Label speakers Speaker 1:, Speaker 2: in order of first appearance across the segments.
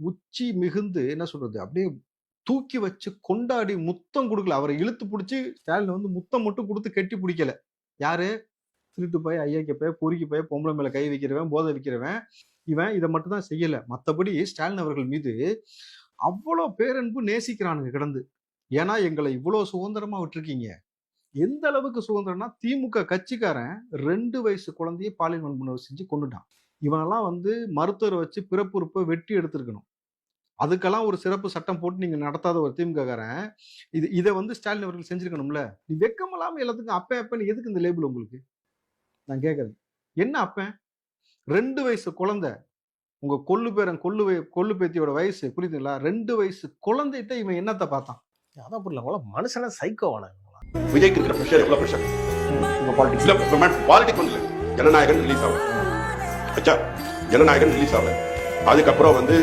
Speaker 1: உச்சி மிகுந்து என்ன சொல்றது அப்படியே தூக்கி வச்சு கொண்டாடி முத்தம் கொடுக்கல. அவரை இழுத்து பிடிச்சி ஸ்டாலின் வந்து முத்தம் மட்டும் கொடுத்து கெட்டி பிடிக்கல. யாரு? திருட்டு போய் ஐயாக்கு போய் பொறுக்கி போய் பொம்பளை மேல கை வைக்கிறவன், போதை வைக்கிறவன், இவன் இதை மட்டும் தான் செய்யல. மற்றபடி ஸ்டாலின் அவர்கள் மீது அவ்வளோ பேரன்பு நேசிக்கிறானுங்க கிடந்து. ஏன்னா எங்களை இவ்வளவு சுதந்திரமா விட்டுருக்கீங்க. எந்த அளவுக்கு சுதந்திரம்னா திமுக கட்சிக்காரன் 2 வயசு குழந்தைய பாலியல் வன்முறை செஞ்சு கொண்டுட்டான். இவனெல்லாம் வந்து மருத்துவரை வச்சு பிறப்புறுப்பை வெட்டி எடுத்திருக்கணும். அதுக்கெல்லாம் ஒரு சிறப்பு சட்டம் போட்டு நீங்க நடத்தாத ஒரு திமுக காரன் இதை வந்து ஸ்டாலின் அவர்கள் செஞ்சிருக்கணும்ல. நீ வெக்கம் இல்லாம எல்லாத்துக்கும் அப்பன்னு எதுக்கு இந்த லேபிள் உங்களுக்கு? நான் கேட்கறேன், என்ன அப்பன்? 2 வயசு குழந்தை, உங்க கொள்ளு பேரன் கொள்ளு பேத்தியோட வயசு புரியுதுங்களா? 2 வயசு குழந்தைகிட்ட இவன் என்னத்தை பார்த்தான்?
Speaker 2: அதான் புரியல, மனுஷனா சைக்கோவான
Speaker 3: விஜய்க்கு இருக்கிற ப்ரெஷர் எவ்வளவு ப்ரெஷர் உங்க பாலிடிக்ஸ் வந்து ஜனநாயகன் ரிலீஸ் ஆகும். அச்சா ஜனநாயகன் ரிலீஸ் ஆகும். அதுக்கப்புறம் வந்து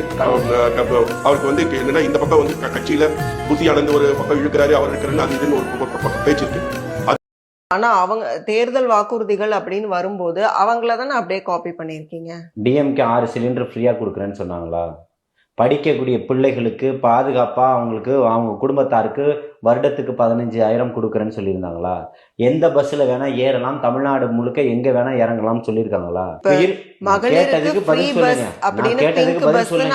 Speaker 3: அவருக்கு வந்து என்னன்னா இந்த பக்கம் வந்து கட்சியில புத்தியானந்து ஒரு பக்கம் இழுக்கிறாரு, அவர் இருக்கிறன்னு அது இதுன்னு ஒரு பக்கம் பேச்சு இருக்கு.
Speaker 4: ஆனா அவங்க தேர்தல் வாக்குறுதிகள் அப்படின்னு வரும்போது அவங்கள தானே அப்படியே காப்பி பண்ணிருக்கீங்க.
Speaker 5: டிஎம்கே 6 சிலிண்டர் ஃப்ரீயா கொடுக்குறேன்னு சொன்னாங்களா? படிக்கக்கூடிய பிள்ளைகளுக்கு பாதுகாப்பா அவங்களுக்கு அவங்க குடும்பத்தாருக்கு வருடத்துக்கு 15,000 கொடுக்குறேன்னு சொல்லியிருந்தாங்களா? எந்த பஸ்ல வேணா ஏறலாம், தமிழ்நாடு முழுக்க எங்க வேணா இறங்கலாம்னு சொல்லியிருக்காங்களா?
Speaker 4: மகளிருக்கு ஃப்ரீ பஸ் அப்படின்னு பிங்க் பஸ்னு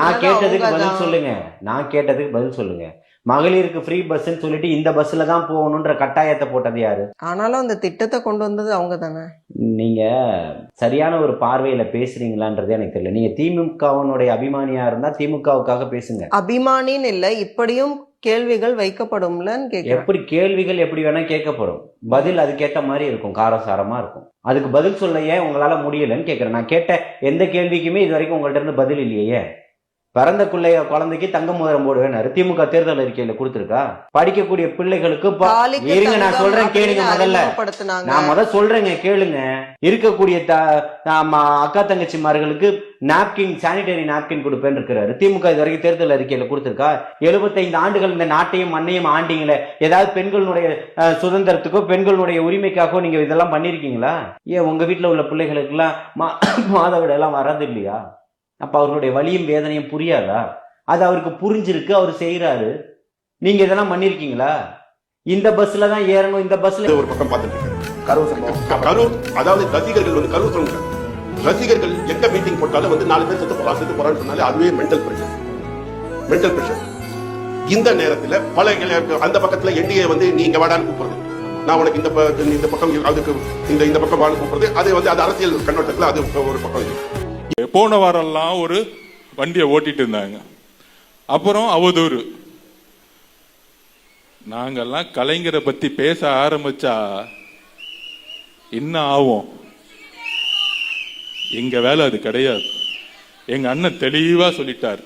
Speaker 5: நான் கேட்டதுக்கு பதில் சொல்லுங்க. நான் கேட்டதுக்கு பதில் சொல்லுங்க. மகளிருக்கு ஃப்ரீ பஸ்ன்னு சொல்லிட்டு இந்த பஸ்ல தான் போகணும்ன்ற கட்டாயத்தை போட்டது யாரு?
Speaker 4: ஆனாலும் அந்த திட்டத்தை கொண்டு வந்தது அவங்க தானே.
Speaker 5: நீங்க சரியான ஒரு பார்வையில பேசுறீங்களான்றது எனக்கு தெரியல. நீங்க திமுகவினுடைய அபிமானியா இருந்தா திமுகவுக்காக பேசுங்க.
Speaker 4: அபிமானின்னு இல்ல, இப்படியும் கேள்விகள் வைக்கப்படும்லன்னு கேட்கிறேன்.
Speaker 5: எப்படி கேள்விகள் எப்படி வேணா கேட்கப்படும், பதில் அதுக்கேற்ற மாதிரி இருக்கும், காரசாரமா இருக்கும். அதுக்கு பதில் சொல்ல ஏன் உங்களால முடியலன்னு கேட்கிறேன். நான் கேட்ட எந்த கேள்விக்குமே இது வரைக்கும் உங்கள்ட்ட இருந்து பதில் இல்லையே. பிறந்த குழந்தைக்கு தங்க மோதிரம் போடுவேன் திமுக தேர்தல் அறிக்கையில கொடுத்திருக்கா? படிக்கக்கூடிய பிள்ளைகளுக்கு இருங்க நான் சொல்றேன் கேளுங்க. முதல்ல நான் சொல்றேங்க கேளுங்க. இருக்கக்கூடிய அக்கா தங்கச்சிமார்களுக்கு நாப்கின், சானிடரி நாப்கின் கொடுப்பேன்னு இருக்கிறாரு. திமுக இது வரைக்கும் தேர்தல் அறிக்கையில கொடுத்திருக்கா? 75 ஆண்டுகள் இந்த நாட்டையும் மண்ணையும் ஆண்டிங்களே, ஏதாவது பெண்களுடைய சுதந்திரத்துக்கோ பெண்களுடைய உரிமைக்காகவோ நீங்க இதெல்லாம் பண்ணிருக்கீங்களா? ஏன் உங்க வீட்டுல உள்ள பிள்ளைகளுக்கு எல்லாம் மாதவிட எல்லாம் வராது இல்லையா? அப்ப அவர்களுடைய வலியும் வேதனையும் புரியாதா? அது அவருக்கு புரிஞ்சிருக்கு, அவர் செய்யறாரு. நீங்க இதெல்லாம் பண்ணிருக்கீங்களா? இந்த பஸ்ல தான் ஏறணும், இந்த பஸ்ல
Speaker 3: ஒரு பக்கம் பார்த்துட்டு கரூர், அதாவது ரசிகர்கள் வந்து கரூர் சொல்லுங்க, ரசிகர்கள் எங்க மீட்டிங் போட்டாலும் வந்து 4 பேர் செத்து போறான்னு சொன்னாலே அதுவே மென்டல் பிரஷர். இந்த நேரத்தில் பல அந்த பக்கத்துல என்டிஏ வந்து நீங்க வாடான்னு கூப்பிடுறது, நான் உனக்கு இந்த பக்கம் அதுக்கு இந்த பக்கம் வான்னு கூப்பிடுறது, அது வந்து அது அரசியல் கண்ணோட்டத்தில் அது ஒரு பக்கம்.
Speaker 6: போன வாரெல்லாம் ஒரு வண்டியை ஓட்டிட்டு இருந்தாங்க, அப்புறம் அவதூறு. நாங்கெல்லாம் கலைஞரை பத்தி பேச ஆரம்பிச்சா என்ன ஆகும்? எங்க வேலை அது கிடையாது. எங்க அண்ணன் தெளிவா சொல்லிட்டார்,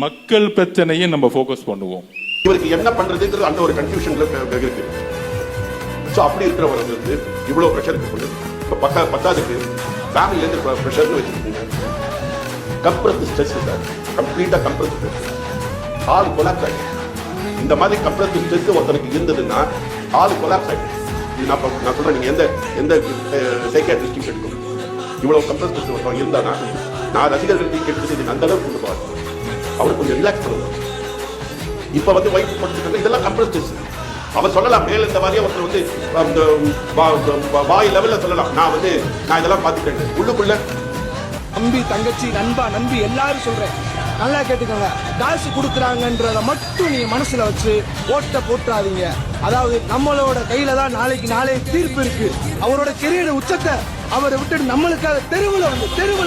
Speaker 6: மக்கள் பிரச்சனையை நம்ம போக்கஸ் பண்ணுவோம்.
Speaker 3: இவருக்கு என்ன பண்றதுங்கிறது அந்த ஒரு கன்ஃபியூஷன்ல இருக்கு. சோ அப்படி இருக்கிறவங்களுக்கு இவ்வளவு பிரஷர் இருக்கு. பத்தாதுக்கு ஃபேமிலில இருந்து பிரஷர்னு வச்சிருக்கீங்க. கம்ப்ரஸ் ஸ்ட்ரெஸ் சார், கம்ப்ளீட்டா கம்ப்ரஸ் ஸ்ட்ரெஸ், ஆல் கொலாப்ஸ் ஆயிடும். இந்த மாதிரி கம்ப்ரஸ் ஸ்ட்ரெஸ் ஒருத்தருக்கு இருந்ததுன்னா ஆல் கொலாப்ஸ் ஆயிடும். இது நான் சொல்றேன், நீங்க எந்த சைக்கியாட்ரிஸ்ட் எடுக்கும் இவ்வளவு கம்ப்ரஸ் ஸ்ட்ரெஸ் ஒருத்தவங்க இருந்தானா, நான் ரசிகர்கள் கேட்டு அந்த அளவுக்கு கொண்டு போவார். அவர் கொஞ்சம் ரிலாக்ஸ் பண்ணுவார். இப்ப வந்து வைப்பு படுத்துக்கிறது இதெல்லாம் கம்ப்ரஸ் ஸ்ட்ரெஸ். அவர் சொல்லலாம் மேல இந்த மாதிரியே ஒருத்தர் வந்து வாய் லெவல்ல சொல்லலாம், நான் இதெல்லாம் பார்த்துட்டேன். உள்ளுக்குள்ள
Speaker 7: தம்பி தங்கச்சி நண்பா நம்பி எல்லாரும் சொல்றேன், நல்லா கேட்டுக்கோங்க. காசு கொடுக்குறாங்கன்றத மட்டும் நீங்க மனசுல வச்சு ஓட்ட போட்டுறாதீங்க. அதாவது நம்மளோட கையில தான் நாளை தீர்ப்பு இருக்கு. அவரோட கெரியர் உச்சத்தை அவரை விட்டுட்டு நம்மளுக்காக தெருவுல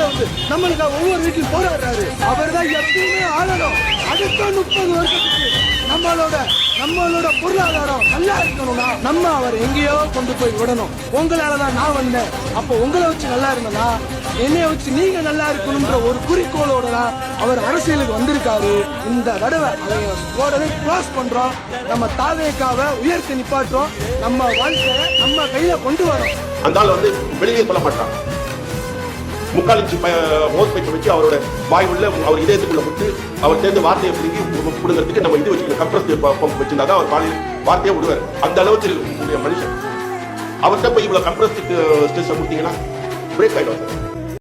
Speaker 7: வந்து நம்மளுக்காக ஒவ்வொரு வீட்டிலும் போராடுறாரு. அவர் தான் எப்பயுமே ஆளணும். அடுத்த 30 வருஷத்துக்கு நம்மளோட பொருளாதாரம் நல்லா இருக்கணும்னா நம்ம அவர் எங்கேயோ கொண்டு போய் விடணும். உங்களாலதான் நான் வந்தேன். அப்போ உங்களை வச்சு நல்லா இருந்தனா என்னைய வச்சு நீங்க நல்லா இருக்கணும்ன்ற ஒரு குறிக்கோளோட தான் அவர் அரசியலுக்கு வந்திருக்காரு. இந்த தடவை அதை கிளாஸ் பண்றோம். நம்ம தாவேக்காவை உயர்த்தி நிப்பாட்டுறோம். நம்ம வாழ்க்கையை நம்ம கையில கொண்டு வரோம்.
Speaker 3: அந்த ஆள் வந்து வெளியே சொல்ல மாட்டான். 3/4 இன்ச்சு ஹோஸ் பைப்பை வச்சு அவரோட வாய் உள்ள அவர் இதயத்துக்குள்ள விட்டு அவர் சேர்ந்து வார்த்தையை பிடுங்கிறதுக்கு நம்ம இது வச்சுக்கணும். கம்ப்ரஸ் பம்ப் வச்சிருந்தா தான் அவர் வார்த்தையை விடுவார். அந்த அளவுக்கு இருக்கக்கூடிய மனுஷன் அவர்கிட்ட போய் இவ்வளவு கம்ப்ரஸ் ஸ்ட்ரெஸ் கொடுத்தீங்கன்னா பிரேக் ஆயிடும் சார்.